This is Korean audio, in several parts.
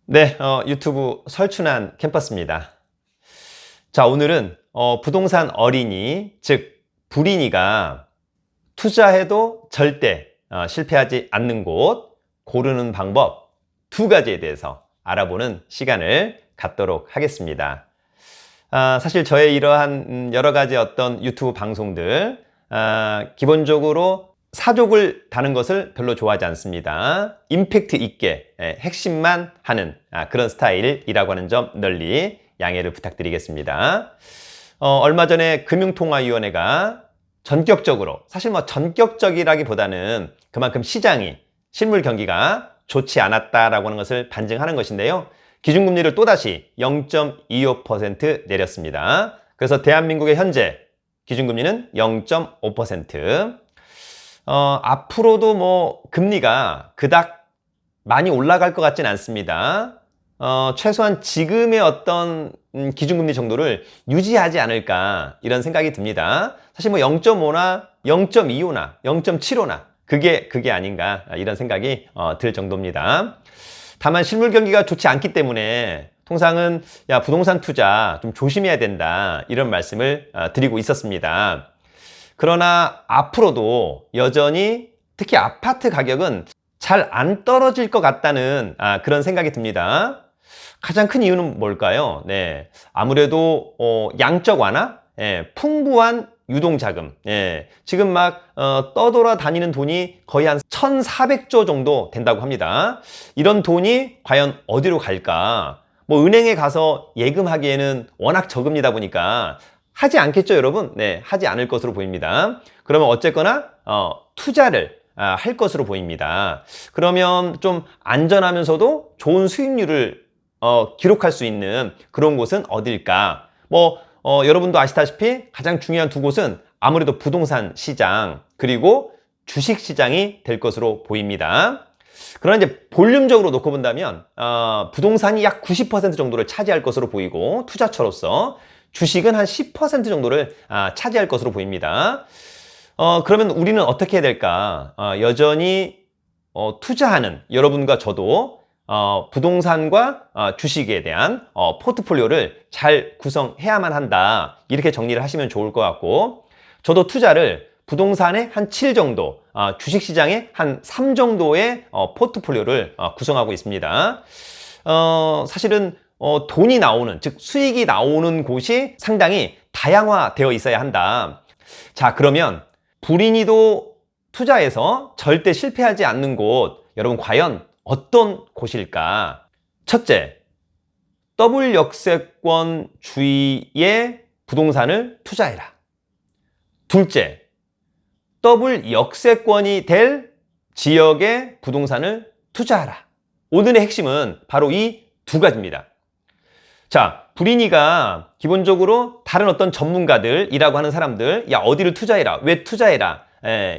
네, 유튜브 설춘한 캠퍼스입니다. 자, 오늘은 부동산 어린이, 즉 불인이가 투자해도 절대 실패하지 않는 곳 고르는 방법 두 가지에 대해서 알아보는 시간을 갖도록 하겠습니다. 사실 저의 이러한 여러 가지 어떤 유튜브 방송들 기본적으로 사족을 다는 것을 별로 좋아하지 않습니다. 임팩트 있게 핵심만 하는 그런 스타일이라고 하는 점 널리 양해를 부탁드리겠습니다. 얼마 전에 금융통화위원회가 전격적으로, 사실 뭐 전격적이라기보다는 그만큼 시장이, 실물 경기가 좋지 않았다라고 하는 것을 반증하는 것인데요. 기준금리를 또다시 0.25% 내렸습니다. 그래서 대한민국의 현재 기준금리는 0.5%. 앞으로도 뭐 금리가 그닥 많이 올라갈 것 같진 않습니다. 최소한 지금의 어떤 기준금리 정도를 유지하지 않을까 이런 생각이 듭니다. 사실 뭐 0.5나 0.25나 0.75나 그게 아닌가 이런 생각이 들 정도입니다. 다만 실물 경기가 좋지 않기 때문에 통상은 야, 부동산 투자 좀 조심해야 된다 이런 말씀을 드리고 있었습니다. 그러나 앞으로도 여전히 특히 아파트 가격은 잘 안 떨어질 것 같다는 그런 생각이 듭니다. 가장 큰 이유는 뭘까요? 네, 아무래도 양적 완화, 풍부한 유동자금, 지금 막 떠돌아 다니는 돈이 거의 한 1,400조 정도 된다고 합니다. 이런 돈이 과연 어디로 갈까? 뭐 은행에 가서 예금하기에는 워낙 저금리다 보니까 하지 않겠죠, 여러분? 네, 하지 않을 것으로 보입니다. 그러면 어쨌거나 투자를 할 것으로 보입니다. 그러면 좀 안전하면서도 좋은 수익률을 기록할 수 있는 그런 곳은 어딜까? 뭐 여러분도 아시다시피 가장 중요한 두 곳은 아무래도 부동산 시장 그리고 주식 시장이 될 것으로 보입니다. 그러나 이제 볼륨적으로 놓고 본다면 부동산이 약 90% 정도를 차지할 것으로 보이고 투자처로서 주식은 한 10% 정도를 차지할 것으로 보입니다. 그러면 우리는 어떻게 해야 될까? 여전히 투자하는 여러분과 저도 부동산과 주식에 대한 포트폴리오를 잘 구성해야만 한다. 이렇게 정리를 하시면 좋을 것 같고, 저도 투자를 부동산의 한 7 정도, 주식시장의 한 3 정도의 포트폴리오를 구성하고 있습니다. 사실은 돈이 나오는, 즉 수익이 나오는 곳이 상당히 다양화되어 있어야 한다. 자, 그러면 불인이도 투자해서 절대 실패하지 않는 곳, 여러분 과연 어떤 곳일까? 첫째, 더블 역세권 주위의 부동산을 투자해라. 둘째, 더블 역세권이 될 지역의 부동산을 투자하라. 오늘의 핵심은 바로 이 두 가지입니다. 자, 불인이가 기본적으로 다른 어떤 전문가들이라고 하는 사람들, 야, 어디를 투자해라, 왜 투자해라,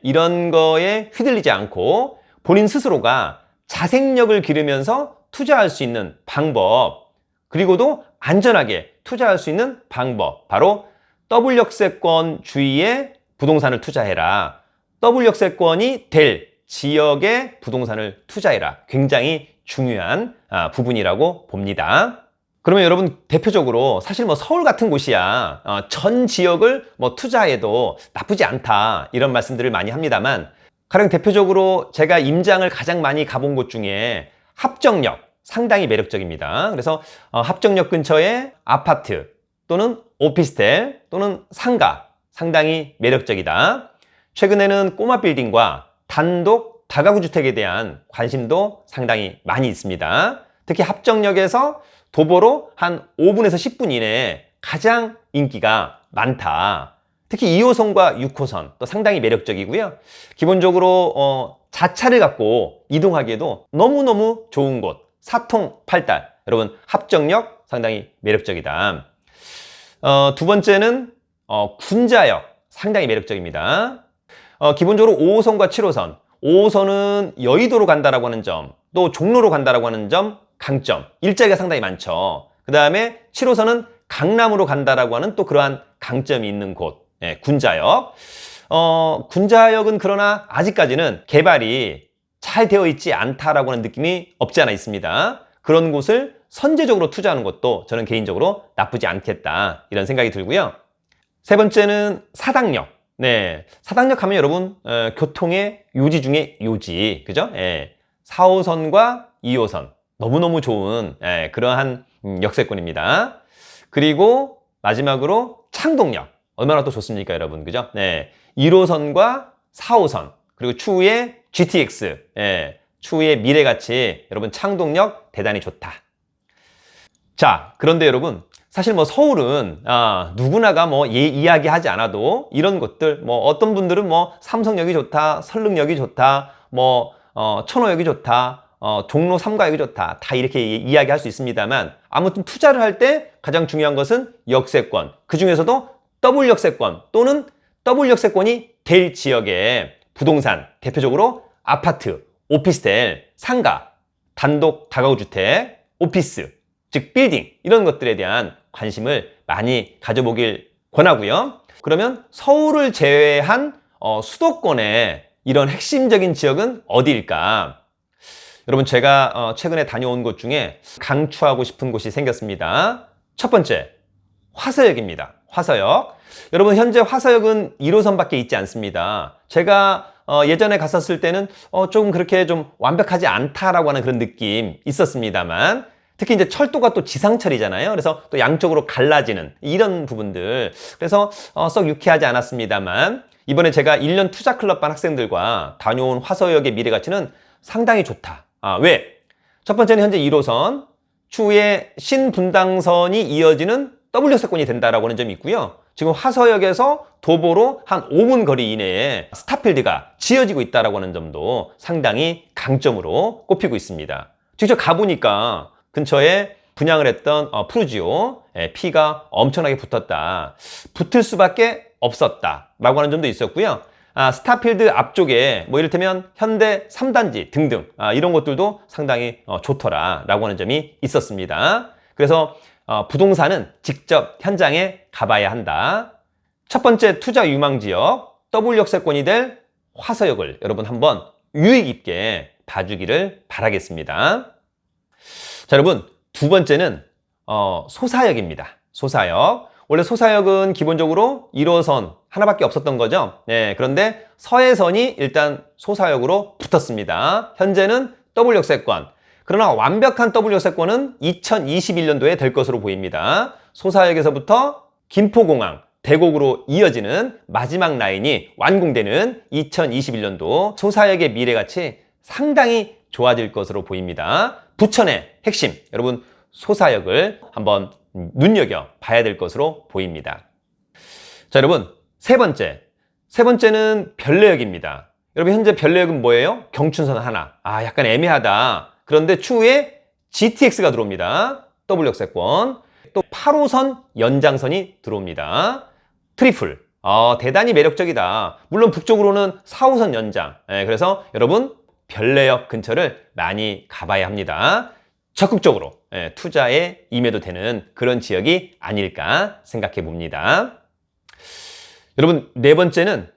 이런 거에 휘둘리지 않고 본인 스스로가 자생력을 기르면서 투자할 수 있는 방법, 그리고도 안전하게 투자할 수 있는 방법, 바로 더블 역세권 주위의 부동산을 투자해라. 더블 역세권이 될 지역의 부동산을 투자해라. 굉장히 중요한 부분이라고 봅니다. 그러면 여러분 대표적으로 사실 뭐 서울 같은 곳이야 전 지역을 뭐 투자해도 나쁘지 않다 이런 말씀들을 많이 합니다만, 가령 대표적으로 제가 임장을 가장 많이 가본 곳 중에 합정역 상당히 매력적입니다. 그래서 합정역 근처에 아파트 또는 오피스텔 또는 상가 상당히 매력적이다. 최근에는 꼬마 빌딩과 단독 다가구 주택에 대한 관심도 상당히 많이 있습니다. 특히 합정역에서 도보로 한 5분에서 10분 이내에 가장 인기가 많다. 특히 2호선과 6호선 또 상당히 매력적이고요. 기본적으로 자차를 갖고 이동하기에도 너무너무 좋은 곳, 사통팔달. 여러분 합정역 상당히 매력적이다. 두 번째는 군자역 상당히 매력적입니다. 기본적으로 5호선과 7호선, 5호선은 여의도로 간다라고 하는 점, 또 종로로 간다라고 하는 점 강점, 일자리가 상당히 많죠. 그 다음에 7호선은 강남으로 간다라고 하는 또 그러한 강점이 있는 곳, 군자역. 군자역은 그러나 아직까지는 개발이 잘 되어 있지 않다라고 하는 느낌이 없지 않아 있습니다. 그런 곳을 선제적으로 투자하는 것도 저는 개인적으로 나쁘지 않겠다 이런 생각이 들고요. 세 번째는 사당역. 네, 사당역 하면 여러분 교통의 요지 중에 요지, 그죠? 4호선과 2호선 너무너무 좋은 그러한 역세권입니다. 그리고 마지막으로 창동역 얼마나 또 좋습니까, 여러분, 그죠? 네, 1호선과 4호선 그리고 추후에 GTX, 추후에 미래가치, 여러분 창동역 대단히 좋다. 자, 그런데 여러분 사실 뭐 서울은 누구나가 뭐 이야기하지 않아도 이런 곳들 뭐 어떤 분들은 뭐 삼성역이 좋다, 설릉역이 좋다, 뭐 천호역이 좋다, 종로 3가역이 좋다 다 이렇게 이야기할 수 있습니다만 아무튼 투자를 할 때 가장 중요한 것은 역세권, 그 중에서도 더블 역세권 또는 더블 역세권이 될 지역의 부동산, 대표적으로 아파트, 오피스텔, 상가, 단독 다가구주택, 오피스, 즉 빌딩 이런 것들에 대한 관심을 많이 가져보길 권하고요. 그러면 서울을 제외한 수도권의 이런 핵심적인 지역은 어디일까? 여러분 제가 최근에 다녀온 곳 중에 강추하고 싶은 곳이 생겼습니다. 첫 번째, 화서역입니다. 화서역. 여러분 현재 화서역은 1호선밖에 있지 않습니다. 제가 예전에 갔었을 때는 조금 그렇게 좀 완벽하지 않다라고 하는 그런 느낌 있었습니다만 특히 이제 철도가 또 지상철이잖아요. 그래서 또 양쪽으로 갈라지는 이런 부분들. 그래서 썩 유쾌하지 않았습니다만 이번에 제가 1년 투자클럽반 학생들과 다녀온 화서역의 미래가치는 상당히 좋다. 왜? 첫 번째는 현재 1호선, 추후에 신분당선이 이어지는 더블 역세권이 된다라고 하는 점이 있고요. 지금 화서역에서 도보로 한 5분 거리 이내에 스타필드가 지어지고 있다라고 하는 점도 상당히 강점으로 꼽히고 있습니다. 직접 가보니까 근처에 분양을 했던 푸르지오 피가 엄청나게 붙었다. 붙을 수밖에 없었다라고 하는 점도 있었고요. 스타필드 앞쪽에 뭐 이를테면 현대 3단지 등등 이런 것들도 상당히 좋더라라고 하는 점이 있었습니다. 그래서 부동산은 직접 현장에 가봐야 한다. 첫 번째 투자 유망 지역 더블 역세권이 될 화서역을 여러분 한번 유익 있게 봐주기를 바라겠습니다. 자, 여러분 두 번째는 소사역입니다. 소사역. 원래 소사역은 기본적으로 1호선 하나밖에 없었던 거죠. 네, 그런데 서해선이 일단 소사역으로 붙었습니다. 현재는 더블 역세권. 그러나 완벽한 더블 역세권은 2021년도에 될 것으로 보입니다. 소사역에서부터 김포공항, 대곡으로 이어지는 마지막 라인이 완공되는 2021년도 소사역의 미래가치 상당히 좋아질 것으로 보입니다. 부천의 핵심, 여러분 소사역을 한번 눈여겨봐야 될 것으로 보입니다. 자, 여러분 세 번째는 별내역입니다. 여러분 현재 별내역은 뭐예요? 경춘선 하나. 약간 애매하다. 그런데 추후에 GTX가 들어옵니다. 더블 역세권. 또 8호선 연장선이 들어옵니다. 트리플. 대단히 매력적이다. 물론 북쪽으로는 4호선 연장. 그래서 여러분 별내역 근처를 많이 가봐야 합니다. 적극적으로 투자에 임해도 되는 그런 지역이 아닐까 생각해 봅니다. 여러분 네 번째는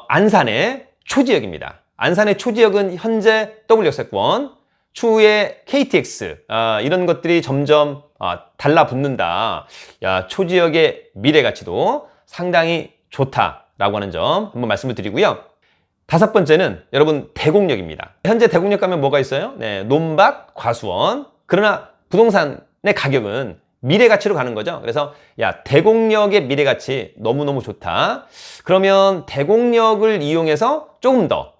안산의 초지역입니다. 안산의 초지역은 현재 더블 역세권, 추후에 KTX 이런 것들이 점점 달라붙는다. 초지역의 미래가치도 상당히 좋다라고 하는 점 한번 말씀을 드리고요. 다섯 번째는 여러분 대곡역입니다. 현재 대곡역 가면 뭐가 있어요? 네, 논밭, 과수원. 그러나 부동산의 가격은 미래가치로 가는 거죠. 그래서 대곡역의 미래가치 너무너무 좋다. 그러면 대곡역을 이용해서 조금 더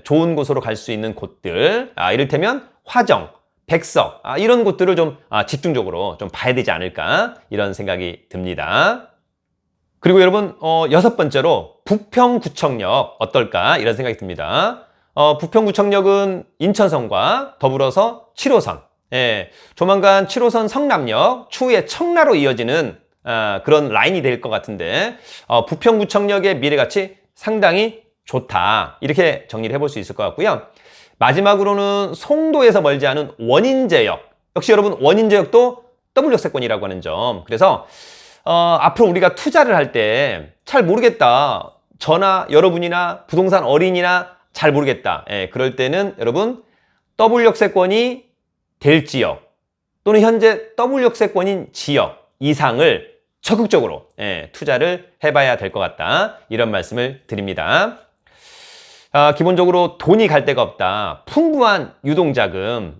좋은 곳으로 갈 수 있는 곳들, 이를테면 화정, 백석 이런 곳들을 좀 집중적으로 좀 봐야 되지 않을까 이런 생각이 듭니다. 그리고 여러분 여섯 번째로 부평구청역 어떨까 이런 생각이 듭니다. 부평구청역은 인천선과 더불어서 7호선, 조만간 7호선 성남역, 추후에 청라로 이어지는 그런 라인이 될 것 같은데 부평구청역의 미래가치 상당히 좋다 이렇게 정리를 해볼 수 있을 것 같고요. 마지막으로는 송도에서 멀지 않은 원인제역, 역시 여러분 원인제역도 더블 역세권이라고 하는 점. 그래서 앞으로 우리가 투자를 할 때 잘 모르겠다, 저나 여러분이나 부동산 어린이나 잘 모르겠다. 그럴 때는 여러분 더블 역세권이 될 지역 또는 현재 더블 역세권인 지역 이상을 적극적으로 투자를 해봐야 될 것 같다. 이런 말씀을 드립니다. 기본적으로 돈이 갈 데가 없다. 풍부한 유동자금.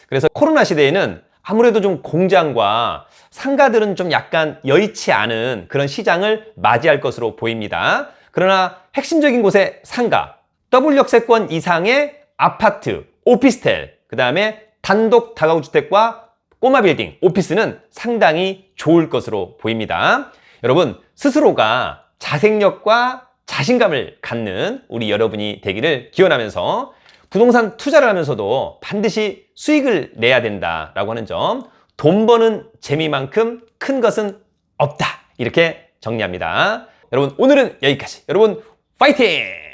그래서 코로나 시대에는 아무래도 좀 공장과 상가들은 좀 약간 여의치 않은 그런 시장을 맞이할 것으로 보입니다. 그러나 핵심적인 곳의 상가, 더블 역세권 이상의 아파트, 오피스텔, 그 다음에 단독 다가구주택과 꼬마 빌딩, 오피스는 상당히 좋을 것으로 보입니다. 여러분, 스스로가 자생력과 자신감을 갖는 우리 여러분이 되기를 기원하면서 부동산 투자를 하면서도 반드시 수익을 내야 된다라고 하는 점, 돈 버는 재미만큼 큰 것은 없다. 이렇게 정리합니다. 여러분, 오늘은 여기까지. 여러분, 파이팅!